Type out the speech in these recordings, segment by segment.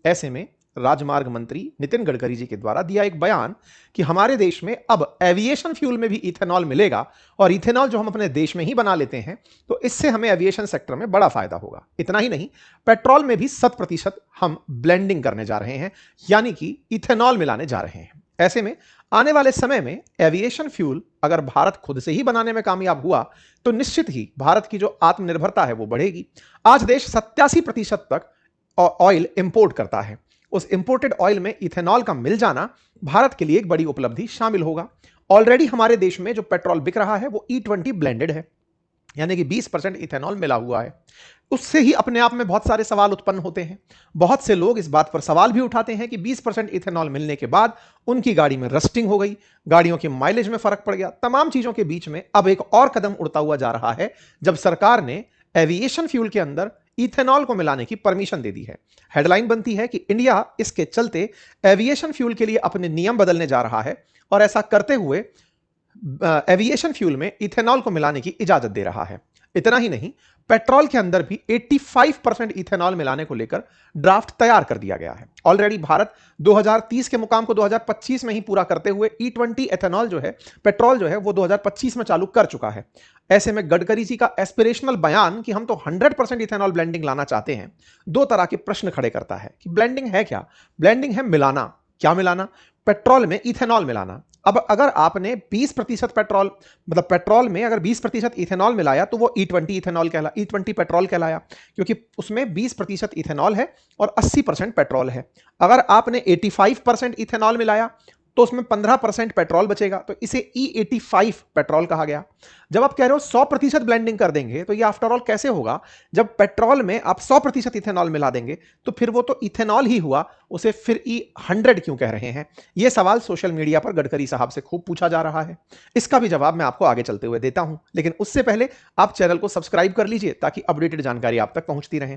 ऐसे में राजमार्ग मंत्री नितिन गडकरी जी के द्वारा दिया एक बयान कि हमारे देश में अब एविएशन फ्यूल में भी इथेनॉल मिलेगा और इथेनॉल जो हम अपने देश में ही बना लेते हैं तो इससे हमें एविएशन सेक्टर में बड़ा फायदा होगा। इतना ही नहीं, पेट्रोल में भी 100% हम ब्लेंडिंग करने जा रहे हैं, यानी कि इथेनॉल मिलाने जा रहे हैं। ऐसे में आने वाले समय में एविएशन फ्यूल अगर भारत खुद से ही बनाने में कामयाब हुआ तो निश्चित ही भारत की जो आत्मनिर्भरता है वो बढ़ेगी। आज देश 87% तक ऑयल इंपोर्ट करता है। उस इंपोर्टेड ऑयल में इथेनॉल का मिल जाना भारत के लिए एक बड़ी उपलब्धि शामिल होगा। ऑलरेडी हमारे देश में जो पेट्रोल बिक रहा है वो E20 ब्लेंडेड है, यानी कि 20% इथेनॉल मिला हुआ है। उससे ही अपने आप में बहुत सारे सवाल उत्पन्न होते हैं। बहुत से लोग इस बात पर सवाल भी उठाते हैं कि 20% इथेनॉल मिलने के बाद उनकी गाड़ी में रस्टिंग हो गई, गाड़ियों के माइलेज में फर्क पड़ गया। तमाम चीजों के बीच में अब एक और कदम उड़ता हुआ जा रहा है जब सरकार ने एविएशन फ्यूल के अंदर इथेनॉल को मिलाने की परमिशन दे दी है। हेडलाइन बनती है कि इंडिया इसके चलते एविएशन फ्यूल के लिए अपने नियम बदलने जा रहा है और ऐसा करते हुए एविएशन फ्यूल में इथेनॉल को मिलाने की इजाजत दे रहा है। इतना ही नहीं, पेट्रोल के अंदर भी 85% इथेनॉल मिलाने को लेकर ड्राफ्ट तैयार कर दिया गया है। ऑलरेडी भारत 2030 के मुकाम को 2025 में ही पूरा करते हुए E20 एथेनॉल जो है, पेट्रोल जो है वो 2025 में चालू कर चुका है। ऐसे में गडकरी जी का एस्पिरेशनल बयान कि हम तो 100% इथेनॉल ब्लेंडिंग लाना चाहते हैं, दो तरह के प्रश्न खड़े करता है कि ब्लेंडिंग है क्या? ब्लेंडिंग है मिलाना। क्या मिलाना? पेट्रोल में इथेनॉल मिलाना। अब अगर आपने 20% पेट्रोल, मतलब पेट्रोल में अगर 20% इथेनॉल मिलाया तो वो E20 पेट्रोल कहलाया, क्योंकि उसमें 20% इथेनॉल है और 80% पेट्रोल है। अगर आपने 85% इथेनॉल मिलाया तो उसमें 15% पेट्रोल बचेगा, तो इसे E85 पेट्रोल कहा गया। जब आप कह रहे हो 100% ब्लेंडिंग कर देंगे तो ये आफ्टर ऑल कैसे होगा? जब पेट्रोल में आप 100% इथेनॉल मिला देंगे तो फिर वो तो इथेनॉल ही हुआ, उसे फिर E100 क्यों कह रहे हैं? ये सवाल सोशल मीडिया पर गडकरी साहब से खूब पूछा जा रहा है। इसका भी जवाब मैं आपको आगे चलते हुए देता हूं, लेकिन उससे पहले आप चैनल को सब्सक्राइब कर लीजिए ताकि अपडेटेड जानकारी आप तक पहुंचती रहे।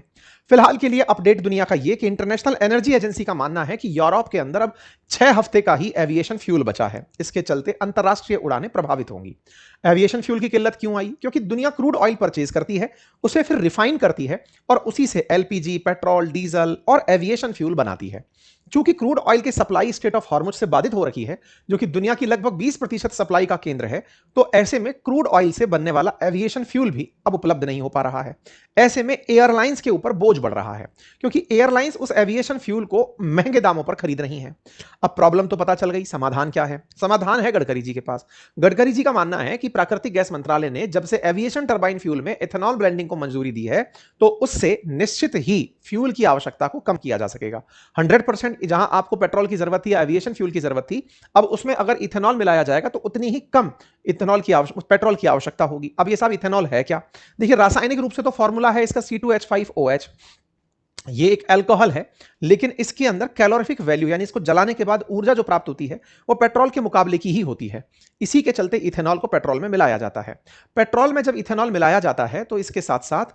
फिलहाल के लिए अपडेट दुनिया का यह कि इंटरनेशनल एनर्जी एजेंसी का मानना है कि यूरोप के अंदर अब 6 हफ्ते का ही एविएशन फ्यूल बचा है। इसके चलते अंतरराष्ट्रीय उड़ानें प्रभावित होंगी। एविएशन फ्यूल की किल्लत क्यों आई? क्योंकि दुनिया क्रूड ऑयल परचेज करती है, उसे फिर रिफाइन करती है और उसी से एलपीजी, पेट्रोल, डीजल और एविएशन फ्यूल बनाती है। चूंकि क्रूड ऑयल की सप्लाई स्ट्रेट ऑफ हॉर्मुज से बाधित हो रखी है, जो कि दुनिया की लगभग 20% सप्लाई का केंद्र है, तो ऐसे में क्रूड ऑयल से बनने वाला एविएशन फ्यूल भी अब उपलब्ध नहीं हो पा रहा है। ऐसे में एयरलाइंस के ऊपर बोझ बढ़ रहा है, क्योंकि एयरलाइंस उस एविएशन फ्यूल को महंगे दामों पर खरीद रही हैं। अब प्रॉब्लम तो पता चल गई, समाधान क्या है? समाधान है गडकरी जी के पास। गडकरी जी का मानना है कि प्राकृतिक गैस मंत्रालय ने जब से एविएशन टरबाइन फ्यूल में एथेनॉल ब्लेंडिंग को मंजूरी दी है तो उससे निश्चित ही फ्यूल की आवश्यकता को कम किया जा सकेगा। 100% जहां आपको पेट्रोल की जरूरत थी या एविएशन फ्यूल की जरूरत थी, अब उसमें अगर इथेनॉल मिलाया जाएगा तो उतनी ही कम पेट्रोल की आवश्यकता होगी। अब ये सब इथेनॉल है क्या? देखिए, रासायनिक रूप से तो फॉर्मूला है इसका C2H5OH। ये एक अल्कोहल है, लेकिन इसके अंदर कैलोरीफिक वैल्यू, यानी इसको जलाने के बाद ऊर्जा जो प्राप्त होती है वो पेट्रोल के मुकाबले की ही होती है। इसी के चलते इथेनॉल को पेट्रोल में मिलाया जाता है। पेट्रोल में जब इथेनॉल मिलाया जाता है तो इसके साथ साथ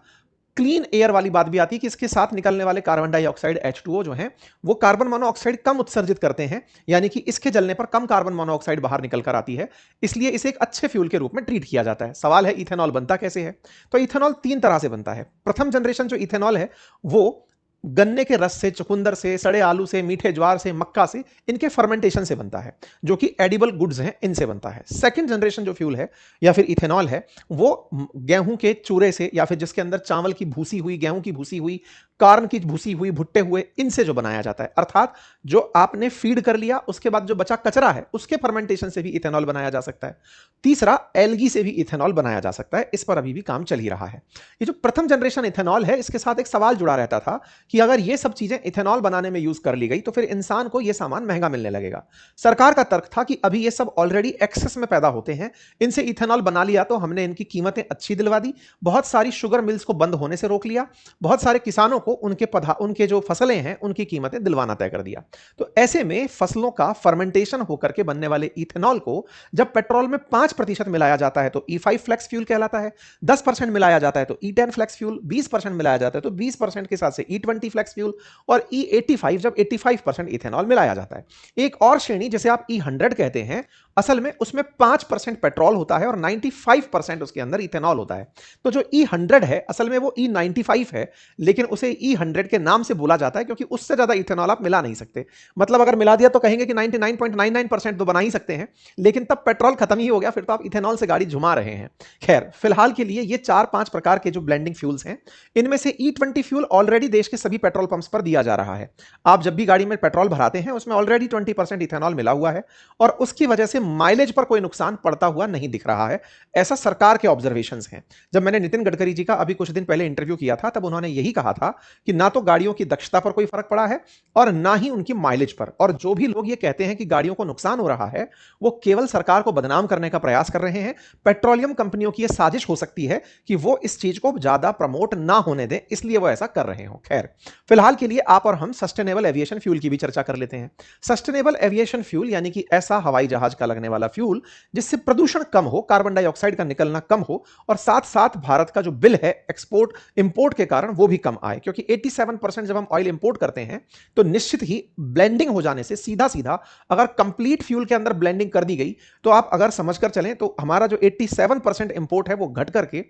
क्लीन एयर वाली बात भी आती है कि इसके साथ निकलने वाले कार्बन डाइऑक्साइड H2O जो है वो कार्बन मोनोऑक्साइड कम उत्सर्जित करते हैं, यानी कि इसके जलने पर कम कार्बन मोनोऑक्साइड बाहर निकल कर आती है। इसलिए इसे एक अच्छे फ्यूल के रूप में ट्रीट किया जाता है। सवाल है इथेनॉल बनता कैसे है? तो इथेनॉल 3 तरह से बनता है। प्रथम जनरेशन जो इथेनॉल है वो गन्ने के रस से, चुकंदर से, सड़े आलू से, मीठे ज्वार से, मक्का से, इनके फर्मेंटेशन से बनता है, जो कि एडिबल गुड्स हैं, इनसे बनता है। सेकंड जनरेशन जो फ्यूल है या फिर इथेनॉल है वो गेहूं के चूरे से, या फिर जिसके अंदर चावल की भूसी हुई, गेहूं की भूसी हुई, कार्न की भूसी हुई, भुट्टे हुए, इनसे जो बनाया जाता है। अर्थात जो आपने फीड कर लिया उसके बाद जो बचा कचरा है उसके फर्मेंटेशन से भी इथेनॉल बनाया जा सकता है। तीसरा, एल्गी से भी इथेनॉल बनाया जा सकता है। इस पर अभी भी काम चल ही रहा है। ये जो प्रथम जनरेशन इथेनॉल है, इसके साथ एक सवाल जुड़ा रहता था कि अगर ये सब चीजें इथेनॉल बनाने में यूज कर ली गई तो फिर इंसान को ये सामान महंगा मिलने लगेगा। सरकार का तर्क था कि अभी ये सब ऑलरेडी एक्सेस में पैदा होते हैं, इनसे इथेनॉल बना लिया तो हमने इनकी कीमतें अच्छी दिलवा दी, बहुत सारी शुगर मिल्स को बंद होने से रोक लिया, बहुत सारे किसानों को उनके जो फसलें हैं उनकी कीमतें दिलवाना तय कर दिया। तो ऐसे में फसलों का फर्मेंटेशन होकर के बनने वाले इथेनॉल को जब पेट्रोल में 5% मिलाया जाता है तो E5 फ्लेक्स फ्यूल कहलाता है, 10% मिलाया जाता है तो E10 फ्लेक्स फ्यूल, 20% मिलाया जाता है तो 20% के साथ से E20 फ्लेक्स फ्यूल, और E85 जब 85% इथेनॉल मिलाया जाता है। एक और श्रेणी जिसे आप E100 कहते हैं असल में उसमें 5% पेट्रोल होता है और 95% उसके अंदर इथेनॉल होता है। तो जो E100 है असल में वो E95 है, लेकिन उसे E100 के नाम से बोला जाता है क्योंकि उससे ज्यादा इथेनॉल आप मिला नहीं सकते। मतलब अगर मिला दिया तो कहेंगे कि 99.99% तो बना ही सकते हैं, लेकिन तब पेट्रोल खत्म ही हो गया, फिर तो आप इथेनॉल से गाड़ी झुमा रहे हैं। खैर, फिलहाल के लिए ये 4-5 प्रकार के जो ब्लेंडिंग फ्यूल्स हैं, इनमें से E20 फ्यूल ऑलरेडी देश के सभी पेट्रोल पंप्स पर दिया जा रहा है। आप जब भी गाड़ी में पेट्रोल भराते हैं उसमें ऑलरेडी 20% इथेनॉल मिला हुआ है और उसकी वजह से माइलेज पर कोई नुकसान पड़ता हुआ नहीं दिख रहा है, ऐसा सरकार के ऑब्जर्वेशंस हैं। जब मैंने नितिन गडकरी जी का अभी कुछ दिन पहले इंटरव्यू किया था तब उन्होंने यही कहा था कि ना तो गाड़ियों की दक्षता पर कोई फर्क पड़ा है और ना ही उनकी माइलेज पर, और जो भी लोग ये कहते हैं कि गाड़ियों को नुकसान हो रहा है वो केवल सरकार को बदनाम करने का प्रयास कर रहे हैं। पेट्रोलियम कंपनियों की यह साजिश हो सकती है कि वो इस चीज को ज्यादा प्रमोट ना होने दें, इसलिए वो ऐसा कर रहे हो। खैर, फिलहाल के लिए आप और हम सस्टेनेबल एविएशन फ्यूल की भी चर्चा कर लेते हैं। सस्टेनेबल एविएशन फ्यूल यानी कि ऐसा हवाई जहाज का लगने वाला फ्यूल जिससे प्रदूषण कम हो, कार्बन डाइऑक्साइड का निकलना कम हो और साथ साथ भारत का जो बिल है एक्सपोर्ट इंपोर्ट के कारण वो भी कम आए, क्योंकि 87% जब हम ऑयल इंपोर्ट करते हैं तो निश्चित ही ब्लेंडिंग हो जाने से सीधा सीधा अगर कंप्लीट फ्यूल के अंदर ब्लेंडिंग कर दी गई तो आप अगर समझकर चलें तो हमारा जो 87% इंपोर्ट है वो घट करके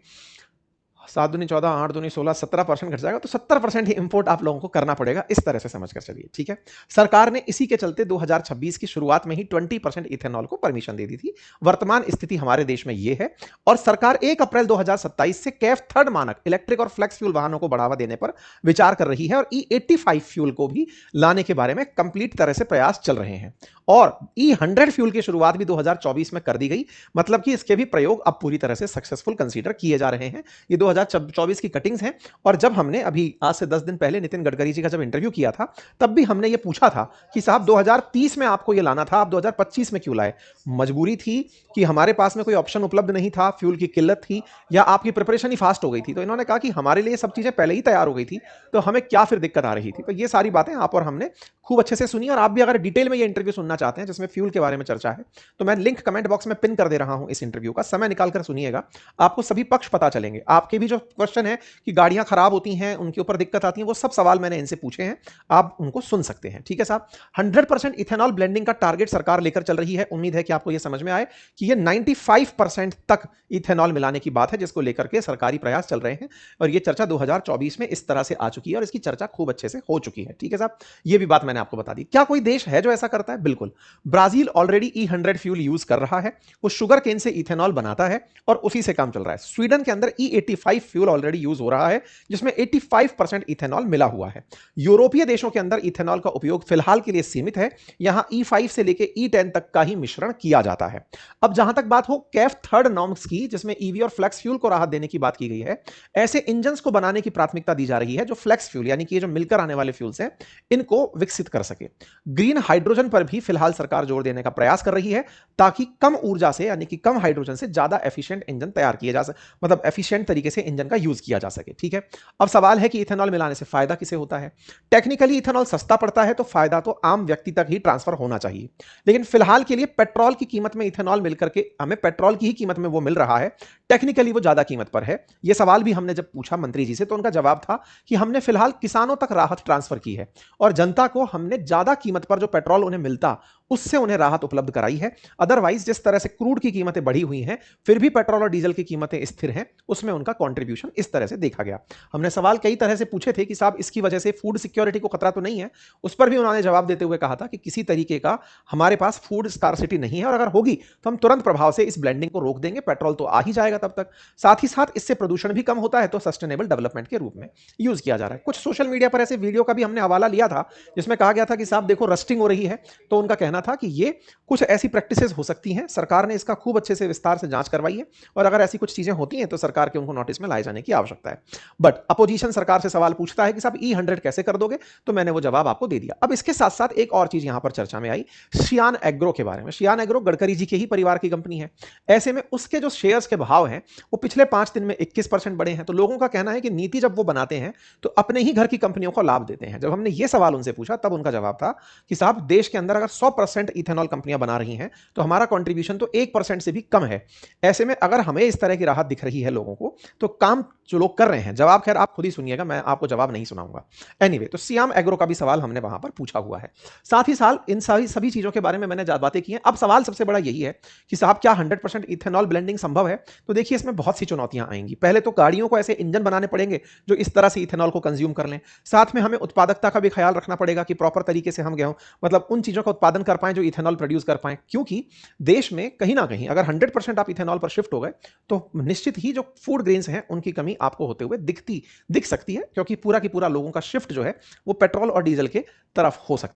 7 दूनी 14, 8 दूनी 16, 17% घट जाएगा, तो 70% ही इंपोर्ट आप लोगों को करना पड़ेगा। इस तरह से समझकर चलिए, ठीक है। सरकार ने इसी के चलते 2026 की शुरुआत में ही 20% इथेनॉल को परमिशन दे दी थी। वर्तमान स्थिति हमारे देश में यह है और सरकार 1 अप्रैल 2027 से कैफ थर्ड मानक इलेक्ट्रिक और फ्लेक्स फ्यूल वाहनों को बढ़ावा देने पर विचार कर रही है और E85 फ्यूल को भी लाने के बारे में कंप्लीट तरह से प्रयास चल रहे हैं और E100 फ्यूल की शुरुआत भी 2024 में कर दी गई। मतलब कि इसके भी प्रयोग अब पूरी तरह से सक्सेसफुल कंसीडर किए जा रहे हैं। ये 2024 की कटिंग्स हैं और जब हमने अभी आज से 10 दिन पहले नितिन गडकरी जी का जब इंटरव्यू किया था तब भी हमने ये पूछा था कि साहब 2030 में आपको ये लाना था, आप 2025 में क्यों लाए? मजबूरी थी कि हमारे पास में कोई ऑप्शन उपलब्ध नहीं था, फ्यूल की किल्लत थी, या आपकी प्रिपरेशन ही फास्ट हो गई थी? तो इन्होंने कहा कि हमारे लिए सब चीजें पहले ही तैयार हो गई थी, तो हमें क्या फिर दिक्कत आ रही थी? तो ये सारी बातें आप और हमने खूब अच्छे से सुनी और आप भी अगर डिटेल में ये इंटरव्यू सुनना चाहते हैं जिसमें फ्यूल के बारे में चर्चा है तो मैं लिंक कमेंट बॉक्स में पिन कर दे रहा हूं इस इंटरव्यू का, समय निकालकर सुनिएगा, आपको सभी पक्ष पता चलेंगे। आपके भी जो क्वेश्चन है कि गाड़ियां खराब होती हैं, उनके ऊपर दिक्कत आती है, वो सब सवाल मैंने इनसे पूछे हैं, आप उनको सुन सकते हैं, ठीक है साहब। 100% इथेनॉल ब्लेंडिंग का टारगेट सरकार लेकर चल रही है। उम्मीद है कि आपको यह समझ में आए कि यह 95% तक इथेनॉल मिलाने की बात है जिसको लेकर के सरकारी प्रयास चल रहे हैं और यह चर्चा 2024 में इस तरह से आ चुकी है और इसकी चर्चा खूब अच्छे से हो चुकी है, ठीक है साहब। यह भी बात मैंने आपको बता दी। क्या कोई देश है जो ऐसा करता है? बिल्कुल, Brazil already E100 fuel use कर रहा है, वो शुगर केन से इथेनॉल बनाता है और उसी से काम चल रहा है। स्वीडन के अंदर E85 फ्यूल ऑलरेडी यूज हो रहा है जिसमें 85% इथेनॉल मिला हुआ है। यूरोपीय देशों के अंदर इथेनॉल का उपयोग फिलहाल के लिए सीमित है, यहां E5 से लेकर E10 तक का ही मिश्रण किया जाता है। अब जहां तक बात हो कैफ थर्ड नॉर्म्स की, जिसमें ईवी और फ्लेक्स फ्यूल को राहत देने की बात की गई है, ऐसे इंजन को बनाने की प्राथमिकता दी जा रही है जो फ्लेक्स फ्यूल यानी कि ये जो मिलकर आने वाले फ्यूल्स हैं इनको विकसित कर सके। ग्रीन हाइड्रोजन पर भी फिलहाल सरकार जोर देने का प्रयास कर रही है ताकि कम ऊर्जा से यानी कि कम हाइड्रोजन से ज्यादा एफिशिएंट इंजन तैयार किए जा सके, मतलब एफिशिएंट तरीके से इंजन का यूज किया जा सके, ठीक है। अब सवाल है कि इथेनॉल मिलाने से फायदा किसे होता है? टेक्निकली इथेनॉल सस्ता पड़ता है तो फायदा तो आम व्यक्ति तक ही ट्रांसफर होना चाहिए, लेकिन फिलहाल के लिए पेट्रोल की कीमत में इथेनॉल मिलकर के हमें पेट्रोल की ही कीमत में वो मिल रहा है, टेक्निकली वो ज्यादा कीमत पर है। यह सवाल भी हमने जब पूछा मंत्री जी से तो उनका जवाब था कि हमने फिलहाल किसानों तक राहत ट्रांसफर की है और जनता को हमने ज्यादा कीमत पर जो पेट्रोल उन्हें मिलता उससे उन्हें राहत उपलब्ध कराई है। अदरवाइज जिस तरह से क्रूड की कीमतें बढ़ी हुई हैं फिर भी पेट्रोल और डीजल की कीमतें स्थिर हैं, उसमें उनका कंट्रीब्यूशन इस तरह से देखा गया। हमने सवाल कई तरह से पूछे थे कि साहब इसकी वजह से फूड सिक्योरिटी को खतरा तो नहीं है? उस पर भी उन्होंने जवाब देते हुए कहा था कि किसी तरीके का हमारे पास फूड स्कार्सिटी नहीं है और अगर होगी तो हम तुरंत प्रभाव से इस ब्लेंडिंग को रोक देंगे, पेट्रोल तो आ ही जाएगा तब तक। साथ ही साथ इससे प्रदूषण भी कम होता है तो सस्टेनेबल डेवलपमेंट के रूप में यूज किया जा रहा है। कुछ सोशल मीडिया पर ऐसे वीडियो का भी हमने हवाला लिया था जिसमें कहा गया था कि साहब देखो रस्टिंग हो रही है, तो उनका कहना था कि ये कुछ ऐसी प्रैक्टिसेस हो सकती हैं, सरकार ने इसका खूब अच्छे से विस्तार से जांच करवाई है और अगर ऐसी कुछ चीजें होती हैं तो सरकार के उनको नोटिस में लाए जाने की आवश्यकता है। बट अपोजिशन सरकार से सवाल पूछता है कि साहब E100 कैसे कर दोगे, तो मैंने वो जवाब आपको दे दिया। अब इसके साथ साथ एक और चीज यहां पर चर्चा में आई, शियान एग्रो के बारे में। शियान एग्रो गडकरी जी के ही परिवार की कंपनी है, ऐसे में उसके जो शेयर्स के भाव हैं वो पिछले 5 दिन में 21% बढ़े हैं। तो लोगों का कहना है कि नीति जब वो बनाते हैं तो अपने ही घर की कंपनियों को लाभ देते हैं। जब हमने ये सवाल उनसे पूछा तब उनका जवाब था कि साहब देश के अंदर अगर 100% 100% इथेनॉल कंपनियां बना रही हैं, तो हमारा कंट्रीब्यूशन तो 1% से भी कम है। ऐसे में अगर हमें इस तरह की राहत दिख रही है लोगों को, तो काम जो लोग कर रहे हैं, जवाब खैर आप खुद ही सुनिएगा, मैं आपको जवाब नहीं सुनाऊंगा। एनीवे, तो सियाम एग्रो का भी सवाल हमने वहां पर पूछा हुआ है। साथ ही साथ इन सभी चीजों के बारे में मैंने बातें की हैं। अब सवाल सबसे बड़ा यही है कि साहब क्या 100% इथेनॉल ब्लेंडिंग संभव है? तो देखिए, इसमें बहुत सी चुनौतियां आएंगी। पहले तो गाड़ियों को ऐसे इंजन बनाने पड़ेंगे जो इस तरह से इथेनॉल को कंज्यूम कर लें। साथ में हमें उत्पादकता का भी ख्याल रखना पड़ेगा कि प्रॉपर तरीके से हम गेहूं मतलब उन चीजों का उत्पादन कर पाएं जो इथेनॉल प्रोड्यूस कर पाएं, क्योंकि देश में कहीं ना कहीं अगर 100% आप इथेनॉल पर शिफ्ट हो गए तो निश्चित ही जो फूड ग्रेन्स हैं उनकी कमी आपको होते हुए दिख सकती है, क्योंकि पूरा की पूरा लोगों का शिफ्ट जो है वो पेट्रोल और डीजल के तरफ हो सकता है।